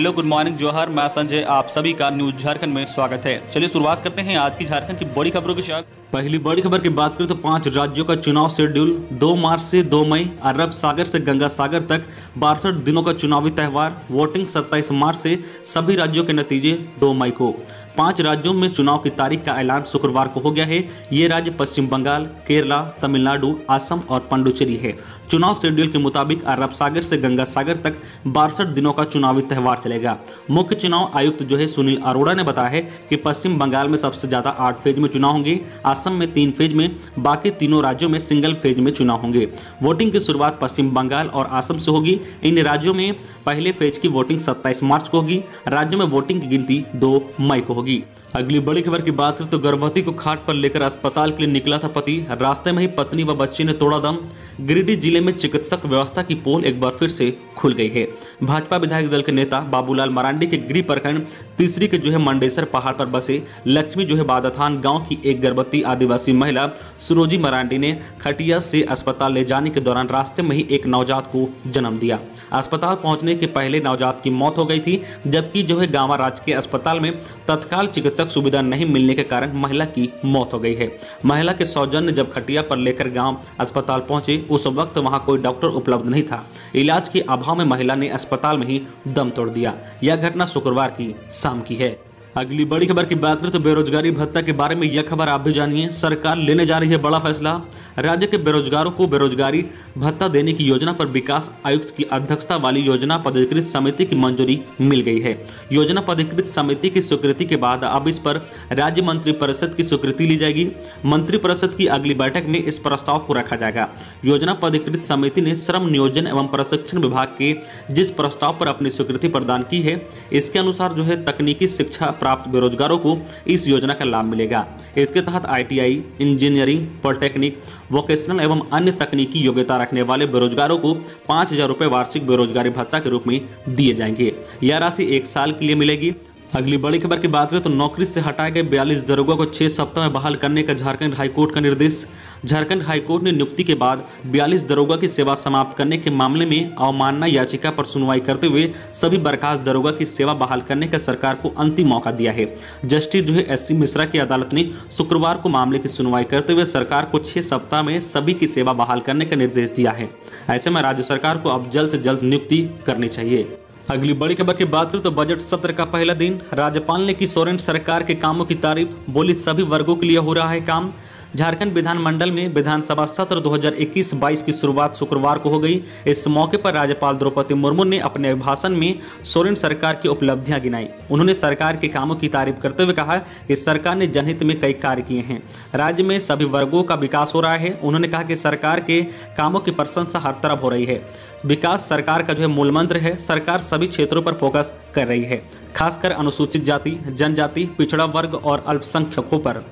Hello, good morning, जोहर। मैं संजय, आप सभी का न्यूज झारखंड में स्वागत है। चलिए शुरुआत करते हैं आज की झारखंड की बड़ी खबरों के साथ। पहली बड़ी खबर की बात करें तो 5 राज्यों का चुनाव शेड्यूल 2 मार्च से 2 मई, अरब सागर से गंगा सागर तक 62 दिनों का चुनावी त्यौहार। वोटिंग 27 मार्च से, सभी राज्यों के नतीजे 2 मई को। 5 राज्यों में चुनाव की तारीख का ऐलान शुक्रवार को हो गया है। ये राज्य पश्चिम बंगाल, केरला, तमिलनाडु, असम और पुडुचेरी है। चुनाव शेड्यूल के मुताबिक अरब सागर से गंगा सागर तक 62 दिनों का चुनावी त्यौहार चलेगा। मुख्य चुनाव आयुक्त जो है सुनील अरोड़ा ने बताया है कि पश्चिम बंगाल में सबसे ज्यादा 8 फेज में चुनाव होंगे, असम में 3 फेज में, बाकी तीनों राज्यों में सिंगल फेज में चुनाव होंगे। वोटिंग की शुरुआत पश्चिम बंगाल और असम से होगी। इन राज्यों में पहले फेज की वोटिंग 27 मार्च को होगी। राज्यों में वोटिंग की गिनती 2 मई को होगी। अगली बड़ी खबर की बात करें तो गर्भवती को खाट पर लेकर अस्पताल के लिए निकला था पति, रास्ते में ही पत्नी व बच्चे ने तोड़ा दम। गिरिडीह जिले में चिकित्सक व्यवस्था की पोल एक बार फिर से खुल गई है। भाजपा विधायक दल के नेता बाबूलाल मरांडी के गृह प्रखंड तीसरी के जो है मंडेसर पहाड़ पर बसे लक्ष्मी जो है बादाथान गांव की एक गर्भवती आदिवासी महिला सुरोजी मरांडी ने खटिया से अस्पताल ले जाने के दौरान रास्ते में ही एक नवजात को जन्म दिया। अस्पताल पहुंचने के पहले नवजात की मौत हो गई थी, जबकि जो है गांवा राजकीय अस्पताल में तत्काल चिकित्सक सुविधा नहीं मिलने के कारण महिला की मौत हो गई है। महिला के सौजन्य जब खटिया पर लेकर गांव अस्पताल पहुंचे, उस वक्त वहां कोई डॉक्टर उपलब्ध नहीं था। इलाज के अभाव में महिला ने अस्पताल में ही दम तोड़ दिया। यह घटना शुक्रवार की शाम की है। अगली बड़ी खबर की बात करें तो बेरोजगारी भत्ता के बारे में यह खबर आप भी जानिए। सरकार लेने जा रही है बड़ा फैसला। राज्य के बेरोजगारों को बेरोजगारी भत्ता देने की योजना पर विकास आयुक्त की अध्यक्षता वाली योजना पदाधिकृत समिति की मंजूरी मिल गई है। योजना पदाधिकृत समिति की स्वीकृति के बाद अब इस पर राज्य मंत्रिपरिषद की स्वीकृति ली जाएगी। मंत्रिपरिषद की अगली बैठक में इस प्रस्ताव को रखा जाएगा। योजना पदाधिकृत समिति ने श्रम नियोजन एवं प्रशिक्षण विभाग के जिस प्रस्ताव पर अपनी स्वीकृति प्रदान की है, इसके अनुसार जो है तकनीकी शिक्षा प्राप्त बेरोजगारों को इस योजना का लाभ मिलेगा। इसके तहत ITI, इंजीनियरिंग, पॉलिटेक्निक, वोकेशनल एवं अन्य तकनीकी योग्यता रखने वाले बेरोजगारों को 5,000 रुपये वार्षिक बेरोजगारी भत्ता के रूप में दिए जाएंगे। यह राशि 1 साल के लिए मिलेगी। अगली बड़ी खबर की बात करें तो नौकरी से हटाए गए 42 दरोगा को 6 सप्ताह में बहाल करने का झारखंड हाईकोर्ट का निर्देश। झारखंड हाईकोर्ट ने नियुक्ति के बाद 42 दरोगा की सेवा समाप्त करने के मामले में अवमानना याचिका पर सुनवाई करते हुए सभी बर्खास्त दरोगा की सेवा बहाल करने का सरकार को अंतिम मौका दिया है। जस्टिस जो है SC मिश्रा की अदालत ने शुक्रवार को मामले की सुनवाई करते हुए सरकार को 6 सप्ताह में सभी की सेवा बहाल करने का निर्देश दिया है। ऐसे में राज्य सरकार को अब जल्द से जल्द नियुक्ति करनी चाहिए। अगली बड़ी खबर की बात करें तो बजट सत्र का पहला दिन राज्यपाल ने की सोरेन सरकार के कामों की तारीफ, बोली सभी वर्गों के लिए हो रहा है काम। झारखंड विधानमंडल में विधानसभा सत्र 2021-22 की शुरुआत शुक्रवार को हो गई। इस मौके पर राज्यपाल द्रौपदी मुर्मू ने अपने भाषण में सोरेन सरकार की उपलब्धियां गिनाई। उन्होंने सरकार के कामों की तारीफ करते हुए कहा कि सरकार ने जनहित में कई कार्य किए हैं, राज्य में सभी वर्गों का विकास हो रहा है। उन्होंने कहा कि सरकार के कामों की प्रशंसा हर तरफ हो रही है। विकास सरकार का जो है मूल मंत्र है। सरकार सभी क्षेत्रों पर फोकस कर रही है, खासकर अनुसूचित जाति, जनजाति, पिछड़ा वर्ग और अल्पसंख्यकों पर।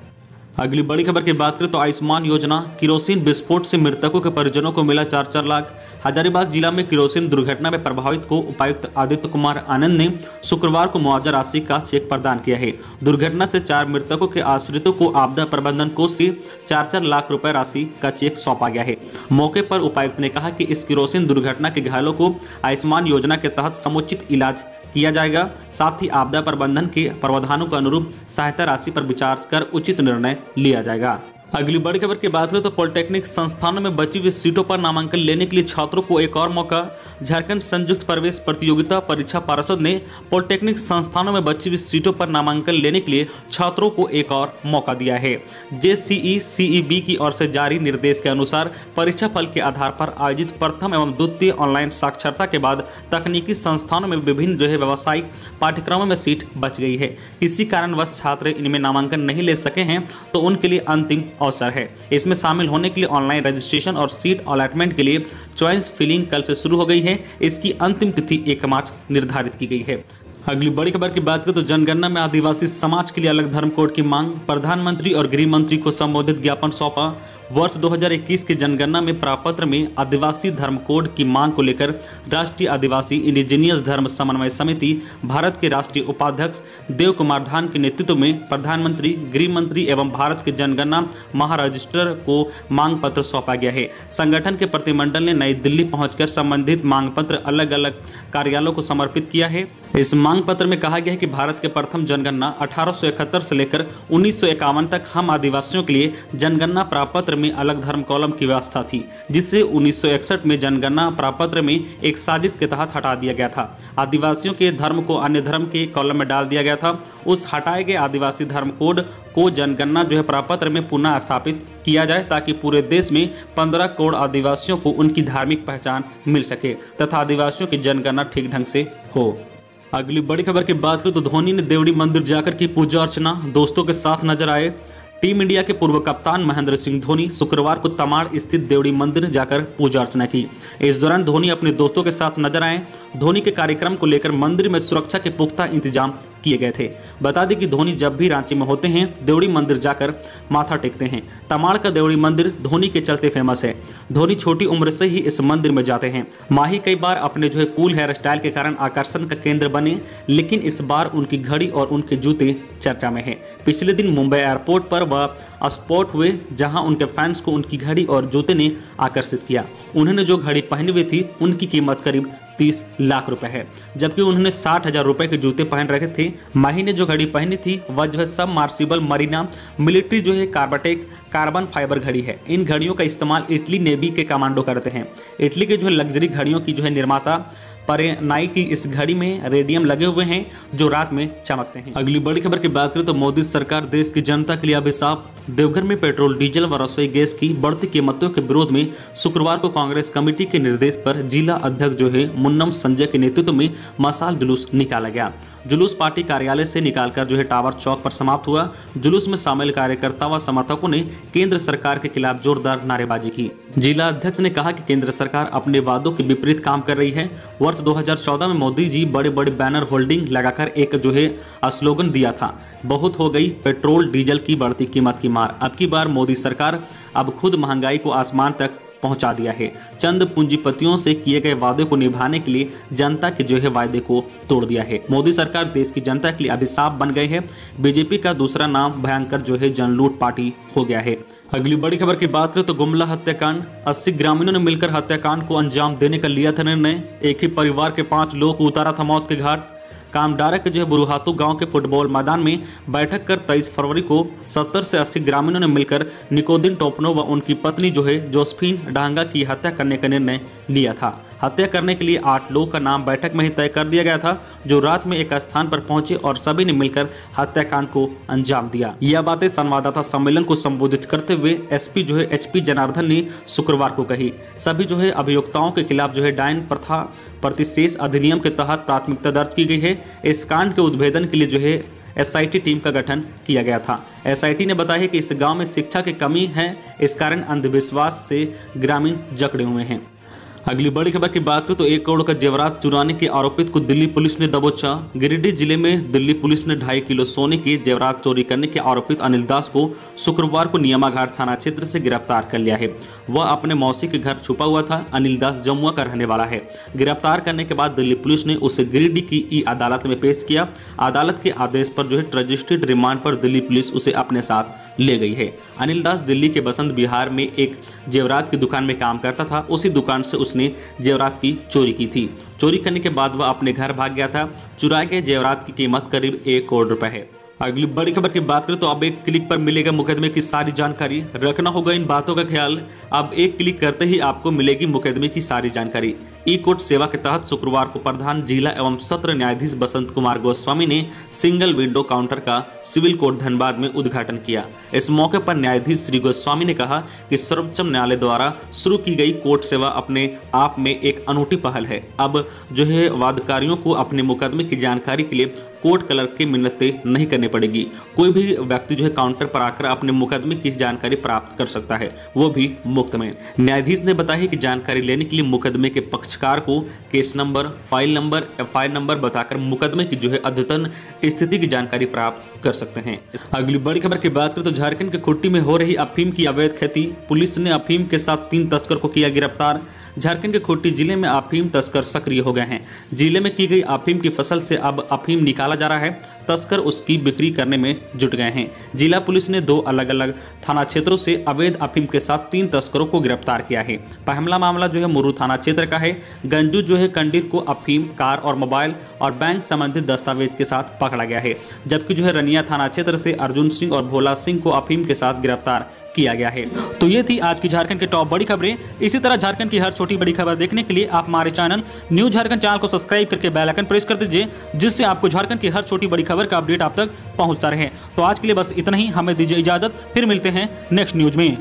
अगली बड़ी खबर की बात करें तो आयुष्मान योजना, किरोसिन विस्फोट से मृतकों के परिजनों को मिला 4-4 लाख। हजारीबाग जिला में किरोसिन दुर्घटना में प्रभावित को उपायुक्त आदित्य कुमार आनंद ने शुक्रवार को मुआवजा राशि का चेक प्रदान किया है। दुर्घटना से 4 मृतकों के आश्रितों को आपदा प्रबंधन कोष से 4-4 लाख रुपए राशि का चेक सौंपा गया है। मौके पर उपायुक्त ने कहा कि इस किरोसिन दुर्घटना के घायलों को आयुष्मान योजना के तहत समुचित इलाज किया जाएगा। साथ ही आपदा प्रबंधन के प्रावधानों के अनुरूप सहायता राशि पर विचार कर उचित निर्णय लिया जाएगा। अगली बड़ी खबर की बात करें तो पॉलिटेक्निक संस्थानों में बची हुई सीटों पर नामांकन लेने के लिए छात्रों को एक और मौका। झारखंड संयुक्त प्रवेश प्रतियोगिता परीक्षा पार्षद ने पॉलिटेक्निक संस्थानों में बची हुई सीटों पर नामांकन लेने के लिए छात्रों को एक और मौका दिया है। JCE CEB की ओर से जारी निर्देश के अनुसार परीक्षा फल के आधार पर आयोजित प्रथम एवं द्वितीय ऑनलाइन साक्षरता के बाद तकनीकी संस्थानों में विभिन्न जो है व्यावसायिक पाठ्यक्रमों में सीट बच गई है। किसी कारणवश छात्र इनमें नामांकन नहीं ले सके हैं तो उनके लिए अंतिम अवसर है। इसमें शामिल होने के लिए ऑनलाइन रजिस्ट्रेशन और सीट अलॉटमेंट के लिए चॉइस फिलिंग कल से शुरू हो गई है। इसकी अंतिम तिथि 1 मार्च निर्धारित की गई है। अगली बड़ी खबर की बात करें तो जनगणना में आदिवासी समाज के लिए अलग धर्म कोड की मांग, प्रधानमंत्री और गृह मंत्री को संबोधित ज्ञापन सौंपा। वर्ष 2021 की जनगणना में प्रापत्र में आदिवासी धर्म कोड की मांग को लेकर राष्ट्रीय आदिवासी इंडिजीनियस धर्म समन्वय समिति भारत के राष्ट्रीय उपाध्यक्ष देव कुमार धान के नेतृत्व में प्रधानमंत्री, गृह मंत्री एवं भारत के जनगणना महारजिस्ट्रार को मांग पत्र सौंपा गया है। संगठन के प्रतिनिधिमंडल ने नई दिल्ली पहुंचकर संबंधित मांग पत्र अलग अलग कार्यालयों को समर्पित किया है। इस मांग पत्र में कहा गया है कि भारत के प्रथम जनगणना 1871 से लेकर 1951 तक हम आदिवासियों के लिए जनगणना प्रापत्र में अलग धर्म कॉलम की व्यवस्था थी, जिसे 1961 में जनगणना प्रापत्र में एक साजिश के तहत हटा दिया गया था। आदिवासियों के धर्म को अन्य धर्म के कॉलम में डाल दिया गया था। उस हटाए गए आदिवासी धर्म कोड को जनगणना प्रापत्र में पुनः स्थापित किया जाए ताकि पूरे देश में 15 करोड़ आदिवासियों को उनकी धार्मिक पहचान मिल सके तथा आदिवासियों की जनगणना ठीक ढंग से हो। अगली बड़ी खबर की बात करें तो धोनी ने देवड़ी मंदिर जाकर की पूजा अर्चना, दोस्तों के साथ नजर आए। टीम इंडिया के पूर्व कप्तान महेंद्र सिंह धोनी शुक्रवार को तमाड़ स्थित देवड़ी मंदिर जाकर पूजा अर्चना की। इस दौरान धोनी अपने दोस्तों के साथ नजर आए। धोनी के कार्यक्रम को लेकर मंदिर में सुरक्षा के पुख्ता इंतजाम किए गए थे। बता दें कि धोनी जब भी रांची में होते हैं देवड़ी मंदिर जाकर माथा टेकते हैं। तमाड़ का देवड़ी मंदिर धोनी के चलते फेमस है। धोनी छोटी उम्र से ही इस मंदिर में जाते हैं। माही कई बार अपने कूल हेयर स्टाइल के कारण आकर्षण का केंद्र बने, लेकिन इस बार उनकी घड़ी और उनके जूते चर्चा में है। पिछले दिन मुंबई एयरपोर्ट पर वह स्पॉट हुए जहां उनके फैंस को उनकी घड़ी और जूते ने आकर्षित किया। उन्होंने जो घड़ी पहनी हुई थी उनकी कीमत करीब 30 लाख रुपए है, जबकि उन्होंने 60,000 रुपए के जूते पहन रखे थे। माही ने जो घड़ी पहनी थी वह सब मार्सिबल मरीना मिलिट्री कार्बाटेक कार्बन फाइबर घड़ी है। इन घड़ियों का इस्तेमाल इटली नेवी के कमांडो करते हैं। इटली के लग्जरी घड़ियों की निर्माता परेनाई की इस घड़ी में रेडियम लगे हुए हैं जो रात में चमकते हैं। अगली बड़ी खबर की बात करें तो मोदी सरकार देश की जनता के लिए अभिशाप। देवघर में पेट्रोल, डीजल व रसोई गैस की बढ़ती कीमतों के विरोध में शुक्रवार को कांग्रेस कमेटी के निर्देश पर जिला अध्यक्ष मुन्नम संजय के नेतृत्व में मशाल जुलूस निकाला गया। जुलूस पार्टी कार्यालय से निकालकर टावर चौक पर समाप्त हुआ। जुलूस में शामिल कार्यकर्ता व समर्थकों ने केंद्र सरकार के खिलाफ जोरदार नारेबाजी की। जिला अध्यक्ष ने कहा कि केंद्र सरकार अपने वादों के विपरीत काम कर रही है। वर्ष 2014 में मोदी जी बड़े बड़े बैनर होल्डिंग लगाकर एक स्लोगन दिया था, बहुत हो गई पेट्रोल डीजल की बढ़ती कीमत की मार। अब की बार मोदी सरकार अब खुद महंगाई को आसमान तक पहुंचा दिया है। चंद पूंजीपतियों से किए गए वादे को निभाने के लिए जनता के वायदे को तोड़ दिया है। मोदी सरकार देश की जनता के लिए अभिशाप बन गए है। बीजेपी का दूसरा नाम भयंकर जनलूट पार्टी हो गया है। अगली बड़ी खबर की बात करें तो गुमला हत्याकांड। 80 ग्रामीणों ने मिलकर हत्याकांड को अंजाम देने का लिया था निर्णय। एक ही परिवार के 5 लोगों को उतारा था मौत के घाट। कामडारा के बुरुहातू गांव के फुटबॉल मैदान में बैठक कर 23 फरवरी को 70 से 80 ग्रामीणों ने मिलकर निकोदिन टोपनो व उनकी पत्नी जोसेफिन डांगा की हत्या करने का निर्णय लिया था। हत्या करने के लिए 8 लोगों का नाम बैठक में ही तय कर दिया गया था, जो रात में एक स्थान पर पहुंचे और सभी ने मिलकर हत्याकांड को अंजाम दिया। यह बातें संवाददाता सम्मेलन को संबोधित करते हुए एसपी HP जनार्दन ने शुक्रवार को कही। सभी अभियुक्ताओं के खिलाफ डायन प्रथा प्रतिशेष अधिनियम के तहत प्राथमिकता दर्ज की गई है। इस कांड के उद्भेदन के लिए SIT टीम का गठन किया गया था। SIT ने बताया कि इस गांव में शिक्षा की कमी है, इस कारण अंधविश्वास से ग्रामीण जकड़े हुए हैं। अगली बड़ी खबर की बात करें तो 1 करोड़ का जेवरात चुराने के आरोपित को दिल्ली पुलिस ने दबोचा। गिरिडीह जिले में दिल्ली पुलिस ने 2.5 किलो सोने के जेवरात चोरी करने के आरोपित अनिल दास को शुक्रवार को नियामाघाट थाना क्षेत्र से गिरफ्तार कर लिया है। वह अपने मौसी के घर छुपा हुआ था। अनिल दास जमुआ का रहने वाला है। गिरफ्तार करने के बाद दिल्ली पुलिस ने उसे गिरिडीह की ई अदालत में पेश किया। अदालत के आदेश पर रजिस्ट्रेड रिमांड पर दिल्ली पुलिस उसे अपने साथ ले गई है। अनिल दास दिल्ली के बसंत विहार में एक जेवरात की दुकान में काम करता था। उसी दुकान से उसने जेवरात की चोरी की थी। चोरी करने के बाद वह अपने घर भाग गया था। चुराए गए जेवरात की कीमत करीब 1 करोड़ रुपए है। अगली बड़ी खबर की बात करें तो अब एक क्लिक पर मिलेगा मुकदमे की सारी जानकारी। रखना होगा इन बातों का ख्याल। अब एक क्लिक करते ही आपको मिलेगी मुकदमे की सारी जानकारी। ई कोर्ट सेवा के तहत शुक्रवार को प्रधान जिला एवं सत्र न्यायाधीश बसंत कुमार गोस्वामी ने सिंगल विंडो काउंटर का सिविल कोर्ट धनबाद में उद्घाटन किया। इस मौके पर न्यायाधीश श्री गोस्वामी ने कहा कि सर्वोच्च न्यायालय द्वारा शुरू की गई कोर्ट सेवा अपने आप में एक अनूठी पहल है। अब वादकारियों को अपने मुकदमे की जानकारी के लिए कोर्ट क्लर्क की मिन्नतें नहीं करनी पड़ेगी। कोई भी व्यक्ति जो है काउंटर पर आकर अपने मुकदमे की जानकारी प्राप्त कर सकता है, वो भी मुफ्त में। न्यायाधीश ने बताया कि जानकारी लेने के लिए मुकदमे के पक्षकार को case number, file number, FIR number बताकर मुकदमे की जो है अद्यतन स्थिति की जानकारी प्राप्त कर सकते हैं। अगली बड़ी खबर की बात करें तो झारखंड के खूंटी में हो रही अफीम की अवैध खेती, पुलिस ने अफीम के साथ 3 तस्कर को किया गिरफ्तार। झारखंड के खूंटी जिले में अफीम तस्कर सक्रिय हो गए हैं। जिले में की गई अफीम की फसल से अब अफीम निकाला जा रहा है, तस्कर उसकी बिक्री करने में जुट गए हैं। जिला पुलिस ने 2 अलग अलग थाना क्षेत्रों से अवैध अफीम के साथ 3 तस्करों को गिरफ्तार किया है। पहला मामला जो है मुर्रू थाना क्षेत्र का है। गंजू जो है कंडीर को अफीम, कार और मोबाइल और बैंक संबंधित दस्तावेज के साथ पकड़ा गया है, जबकि जो है रनिया थाना क्षेत्र से अर्जुन सिंह और भोला सिंह को अफीम के साथ गिरफ्तार किया गया है। तो ये थी आज की झारखंड के टॉप बड़ी खबरें। इसी तरह झारखंड की हर छोटी बड़ी खबर देखने के लिए आप हमारे चैनल न्यूज झारखंड चैनल को सब्सक्राइब करके बेल आइकन प्रेस कर दीजिए, जिससे आपको झारखंड की हर छोटी बड़ी खबर का अपडेट आप तक पहुंचता रहे। तो आज के लिए बस इतना ही, हमें दीजिए इजाजत, फिर मिलते हैं नेक्स्ट न्यूज में।